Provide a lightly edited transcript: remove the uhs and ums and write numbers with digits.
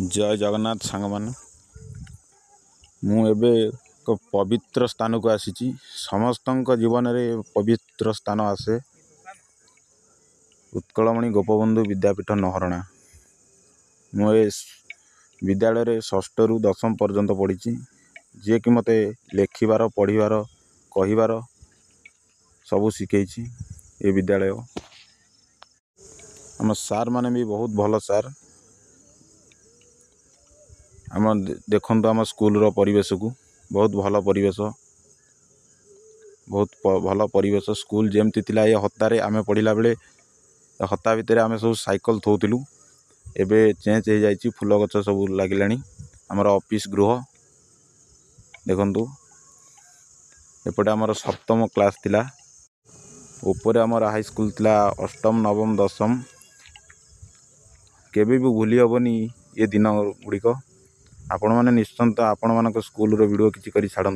जय जगन्नाथ सांग माने मु एबे एक पवित्र स्थान को आसी समस्त जीवन में पवित्र स्थान आसे उत्कलमणि गोपबंधु विद्यापीठ नहरणा मु विद्यालय षष्ठ रु दशम पर्यंत पढ़ी जी कि मते लेखिबार पढ़िबार कहिबार सबू शिखई ये विद्यालय। आम सार माने भी बहुत भल सार आम देखु आम स्कूल परिवेश को बहुत भल परिवेश भल परिवेश स्कूल जमती ये हतारे आम पढ़ला बेले हता भितर आम सब साइकल थोलु एबे चेंज हो जाइए फूल गच सब लगिला आमर ऑफिस गृह देखु एपटे आमर सप्तम क्लास थिला ऊपर आमर हाई स्कूल थिला अष्टम नवम दशम केबे भी भूली हेनी ये दिन गुड़िक आपण मैंने निश्चिंत आपण मान स्कूल वीडियो किसी कर छाड़।